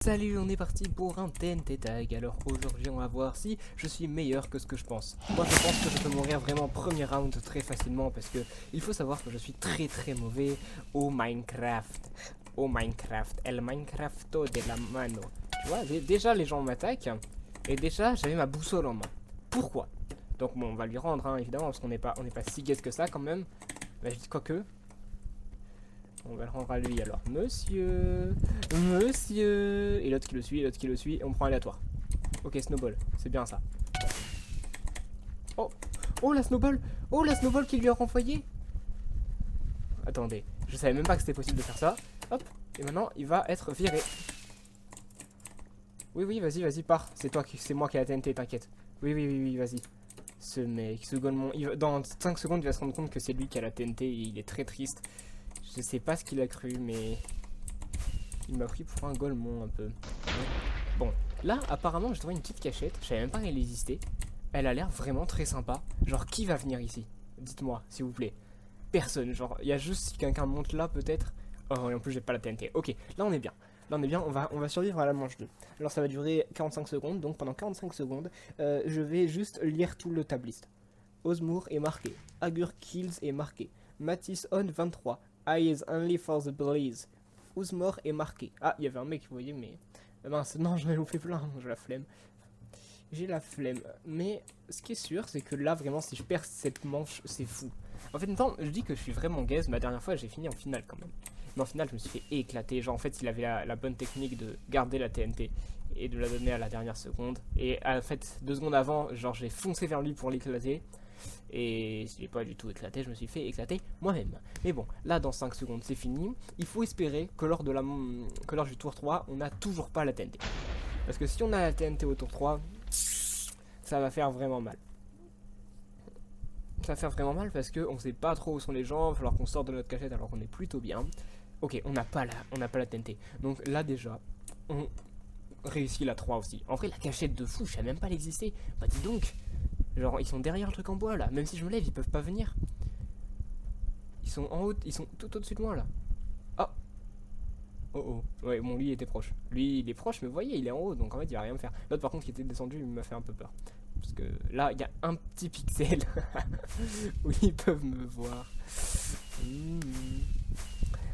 Salut, on est parti pour un TNT tag. Alors aujourd'hui on va voir si je suis meilleur que ce que je pense. Moi je pense que je peux mourir vraiment premier round très facilement parce que il faut savoir que je suis très mauvais au Minecraft. El Minecrafto de la mano. Tu vois, déjà les gens m'attaquent et déjà j'avais ma boussole en main. Pourquoi? Donc bon, on va lui rendre hein, évidemment parce qu'on n'est pas si gaze que ça quand même. Bah je dis quoi que. On va le rendre à lui alors. Monsieur. Et l'autre qui le suit. On prend aléatoire. Ok, snowball. C'est bien ça. Oh. Oh la snowball. Oh la snowball qui lui a renvoyé. Attendez. Je savais même pas que c'était possible de faire ça. Hop. Et maintenant, il va être viré. Oui, vas-y, pars. C'est moi qui ai la TNT, t'inquiète. Oui, vas-y. Ce mec, ce golemon. Dans 5 secondes, il va se rendre compte que c'est lui qui a la TNT et il est très triste. Je sais pas ce qu'il a cru, mais il m'a pris pour un golemon un peu. Bon, là, apparemment, j'ai trouvé une petite cachette. Je savais même pas qu'elle existait. Elle a l'air vraiment très sympa. Genre, qui va venir ici? Dites-moi, s'il vous plaît. Personne. Genre, il y a juste si quelqu'un monte là, peut-être. Oh, et en plus, j'ai pas la TNT. Ok, là, on est bien. Là, on est bien. On va survivre à la manche 2. Alors, ça va durer 45 secondes. Donc, pendant 45 secondes, je vais juste lire tout le tabliste. Osmour est marqué. Agur Kills est marqué. Matisse on 23. Eyes only for the blaze. Osmore est marqué. Ah, il y avait un mec, vous voyez, mais. Mince, non, je vais loupé plein, j'ai la flemme. J'ai la flemme. Mais ce qui est sûr, c'est que là, vraiment, si je perds cette manche, c'est fou. En fait, temps, je dis que je suis vraiment gaze, mais la dernière fois, j'ai fini en finale quand même. Mais en finale, je me suis fait éclater. Genre, en fait, il avait la bonne technique de garder la TNT et de la donner à la dernière seconde. Et en fait, 2 secondes avant, genre, j'ai foncé vers lui pour l'éclater. Et je l'ai pas du tout éclaté, je me suis fait éclater moi-même. Mais bon, là dans 5 secondes c'est fini. Il faut espérer que lors du tour 3, on n'a toujours pas la TNT. Parce que si on a la TNT au tour 3, ça va faire vraiment mal. Ça va faire vraiment mal parce qu'on sait pas trop où sont les gens, il va falloir qu'on sorte de notre cachette alors qu'on est plutôt bien. Ok, on n'a pas la TNT. Donc là déjà, on réussit la 3 aussi. En vrai, la cachette de fou, je savais même pas l'exister. Bah dis donc, genre ils sont derrière le truc en bois là. Même si je me lève, ils peuvent pas venir. Ils sont en haut, ils sont tout au-dessus de moi là. Ah. Oh. Ouais, bon, lui il était proche. Lui il est proche, mais vous voyez, il est en haut, donc en fait il va rien me faire. L'autre par contre qui était descendu, il m'a fait un peu peur. Parce que là, il y a un petit pixel où ils peuvent me voir. Mmh.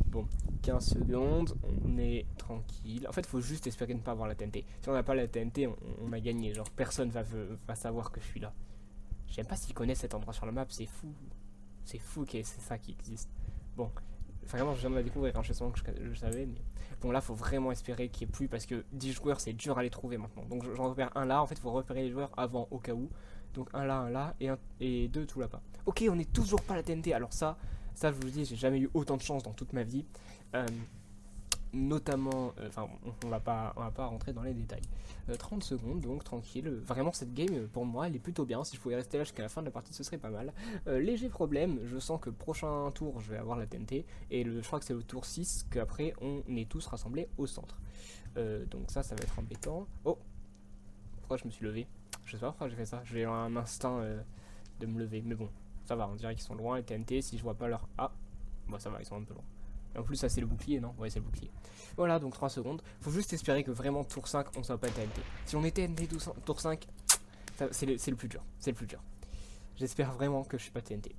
Bon, 15 secondes, on est tranquille. En fait, il faut juste espérer ne pas avoir la TNT. Si on n'a pas la TNT, on a gagné. Genre, personne va savoir que je suis là. Je sais même pas s'ils connaissent cet endroit sur la map, c'est fou. C'est fou que c'est ça qui existe. Bon, vraiment, je viens de la découvrir, hein, je sais que je savais, mais bon, là, faut vraiment espérer qu'il n'y ait plus parce que 10 joueurs, c'est dur à les trouver maintenant. Donc, j'en repère un là, en fait, il faut repérer les joueurs avant au cas où. Donc, un là, et deux tout là-bas. Ok, on n'est toujours pas à la TNT, alors ça, je vous le dis, j'ai jamais eu autant de chance dans toute ma vie. Notamment, enfin, on va pas rentrer dans les détails. 30 secondes, donc tranquille. Vraiment, cette game, pour moi, elle est plutôt bien. Si je pouvais rester là jusqu'à la fin de la partie, ce serait pas mal. Léger problème, je sens que prochain tour, je vais avoir la TNT. Et je crois que c'est le tour 6 qu'après, on est tous rassemblés au centre. Donc ça va être embêtant. Oh, pourquoi je me suis levé? Je sais pas pourquoi j'ai fait ça. J'ai un instinct de me lever. Mais bon, ça va, on dirait qu'ils sont loin, les TNT. Si je vois pas leur... Ah, bon, ça va, ils sont un peu loin. En plus, ça c'est le bouclier, non? Ouais, c'est le bouclier. Voilà, donc 3 secondes. Faut juste espérer que vraiment tour 5, on soit pas TNT. Si on est TNT tour 5, c'est le plus dur. C'est le plus dur. J'espère vraiment que je suis pas TNT.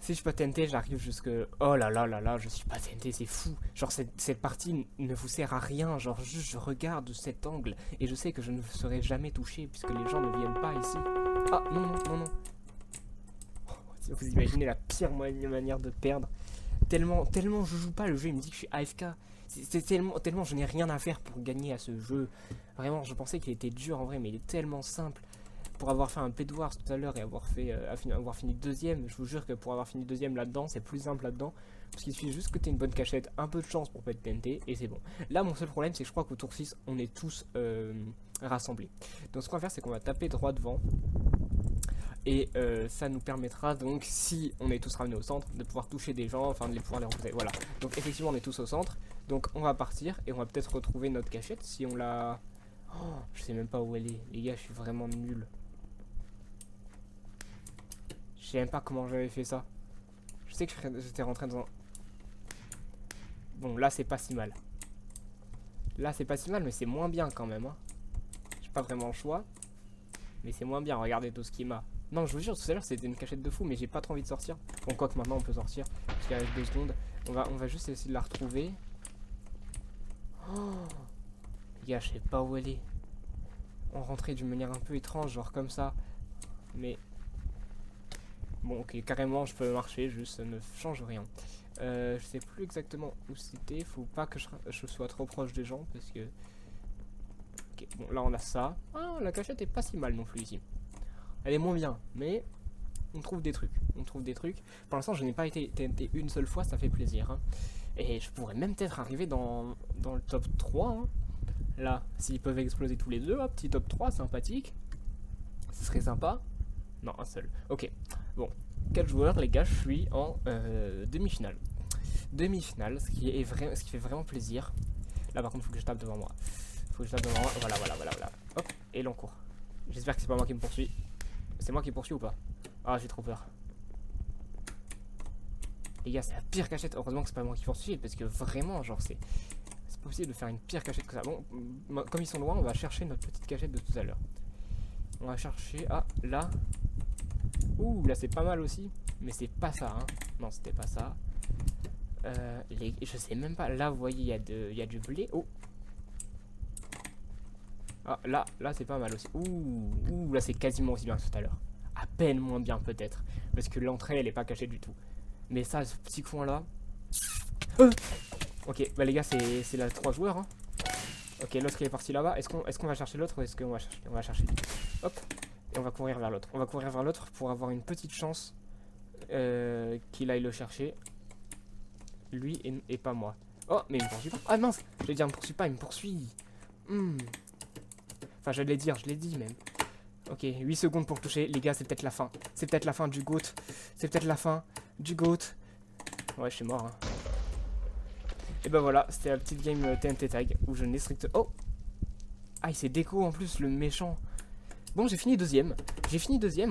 Si je suis pas TNT, j'arrive jusque... Oh là, je suis pas TNT, c'est fou. Genre, cette partie ne vous sert à rien. Genre, juste je regarde de cet angle et je sais que je ne serai jamais touché puisque les gens ne viennent pas ici. Ah, non. Vous imaginez la pire manière de perdre. Tellement je joue pas le jeu, il me dit que je suis AFK. C'est tellement je n'ai rien à faire pour gagner à ce jeu. Vraiment, je pensais qu'il était dur en vrai, mais il est tellement simple. Pour avoir fait un Bedwars tout à l'heure et avoir fini deuxième, je vous jure que pour avoir fini deuxième là-dedans, c'est plus simple là-dedans. Parce qu'il suffit juste que tu aies une bonne cachette, un peu de chance pour pas être TNT, et c'est bon. Là, mon seul problème, c'est que je crois qu'au tour 6, on est tous rassemblés. Donc ce qu'on va faire, c'est qu'on va taper droit devant. Et ça nous permettra donc, si on est tous ramenés au centre, de pouvoir toucher des gens, enfin de pouvoir les rencontrer. Voilà. Donc effectivement on est tous au centre. Donc on va partir et on va peut-être retrouver notre cachette si on l'a... Oh, je sais même pas où elle est. Les gars, je suis vraiment nul. Je sais même pas comment j'avais fait ça. Je sais que j'étais rentré Bon, là, c'est pas si mal. Là, c'est pas si mal, mais c'est moins bien quand même. Hein. J'ai pas vraiment le choix. Mais c'est moins bien, regardez tout ce qu'il m'a. Non, je vous jure, tout à l'heure, c'était une cachette de fou, mais j'ai pas trop envie de sortir. Bon, quoi que maintenant, on peut sortir. Parce qu'il reste 2 secondes. On va juste essayer de la retrouver. Oh, les gars, je sais pas où elle est. On rentrait d'une manière un peu étrange, genre comme ça. Mais... Bon, ok, carrément, je peux marcher, juste, ça ne change rien. Je sais plus exactement où c'était. Faut pas que je sois trop proche des gens, parce que... Ok, bon, là, on a ça. Ah, la cachette est pas si mal non plus, ici. Elle est moins bien, mais... On trouve des trucs. On trouve des trucs. Pour l'instant, je n'ai pas été TNT une seule fois, ça fait plaisir. Hein. Et je pourrais même peut-être arriver dans le top 3. Hein. Là, s'ils peuvent exploser tous les deux, hop, petit top 3, sympathique. Ce serait sympa. Non, un seul. Ok. Bon, 4 joueurs, les gars, je suis en demi-finale. Demi-finale, ce qui fait vraiment plaisir. Là, par contre, il faut que je tape devant moi. Faut que je tape devant moi. Voilà. Hop, et l'on court. J'espère que c'est pas moi qui me poursuit. C'est moi qui poursuis ou pas? Ah, j'ai trop peur. Les gars, c'est la pire cachette. Heureusement que c'est pas moi qui poursuis, parce que vraiment, genre, c'est pas possible de faire une pire cachette que ça. Bon, comme ils sont loin, on va chercher notre petite cachette de tout à l'heure. On va chercher... Ah, là. Ouh, là, c'est pas mal aussi. Mais c'est pas ça, hein. Non, c'était pas ça. Je sais même pas. Là, vous voyez, il y a du blé. Oh. Ah, là, c'est pas mal aussi. Ouh, là, c'est quasiment aussi bien que tout à l'heure. À peine moins bien, peut-être. Parce que l'entrée, elle est pas cachée du tout. Mais ça, ce petit coin-là... Ok, bah les gars, c'est là 3 joueurs. Hein. Ok, l'autre, il est parti là-bas. Est-ce qu'on va chercher l'autre ou est-ce qu'on va chercher... On va chercher lui. Hop. Et on va courir vers l'autre. On va courir vers l'autre pour avoir une petite chance qu'il aille le chercher. Lui et pas moi. Oh, mais il me poursuit pas. Ah mince, je vais dire, il me poursuit pas, il me poursuit. Enfin, je l'ai dit même. Ok, 8 secondes pour toucher. Les gars, c'est peut-être la fin. C'est peut-être la fin du GOAT. C'est peut-être la fin du GOAT. Ouais, je suis mort. Hein. Et ben voilà, c'était la petite game TNT Tag où je n'ai strict... Oh. Ah, il s'est déco en plus, le méchant. Bon, j'ai fini deuxième.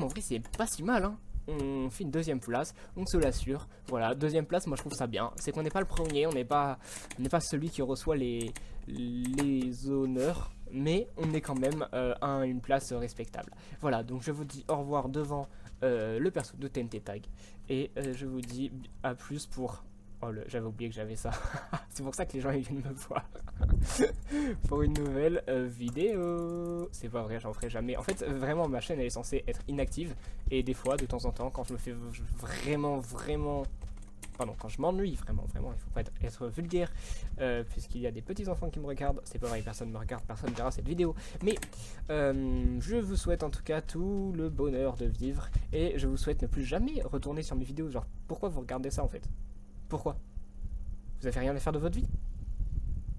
En vrai, c'est pas si mal, hein. On fait une deuxième place, on se l'assure. Voilà, deuxième place, moi je trouve ça bien. C'est qu'on n'est pas le premier, on n'est pas celui qui reçoit les honneurs, mais on est quand même à une place respectable. Voilà, donc je vous dis au revoir devant le perso de TNT Tag. Et je vous dis à plus pour... Oh, j'avais oublié que j'avais ça. C'est pour ça que les gens ils viennent me voir. Pour une nouvelle vidéo. C'est pas vrai, j'en ferai jamais. En fait, vraiment, ma chaîne elle est censée être inactive. Et des fois, de temps en temps, quand je me fais vraiment... Pardon, quand je m'ennuie, vraiment, il faut pas être vulgaire. Puisqu'il y a des petits enfants qui me regardent. C'est pas vrai, personne me regarde, personne verra cette vidéo. Mais je vous souhaite en tout cas tout le bonheur de vivre. Et je vous souhaite ne plus jamais retourner sur mes vidéos. Genre, pourquoi vous regardez ça en fait? Pourquoi? Vous avez rien à faire de votre vie?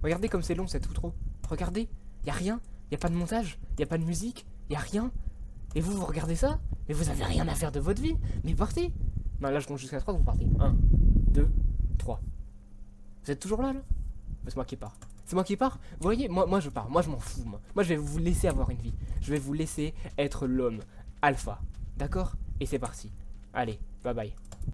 Regardez comme c'est long cette outro. Regardez, y a rien, y a pas de montage, y a pas de musique, y a rien. Et vous regardez ça? Mais vous avez rien à faire de votre vie? Mais partez! Non, là je compte jusqu'à 3, vous partez. 1, 2, 3. Vous êtes toujours là? C'est moi qui pars. C'est moi qui pars? Vous voyez, moi je pars, moi je m'en fous. Moi je vais vous laisser avoir une vie. Je vais vous laisser être l'homme alpha. D'accord? Et c'est parti. Allez, bye bye.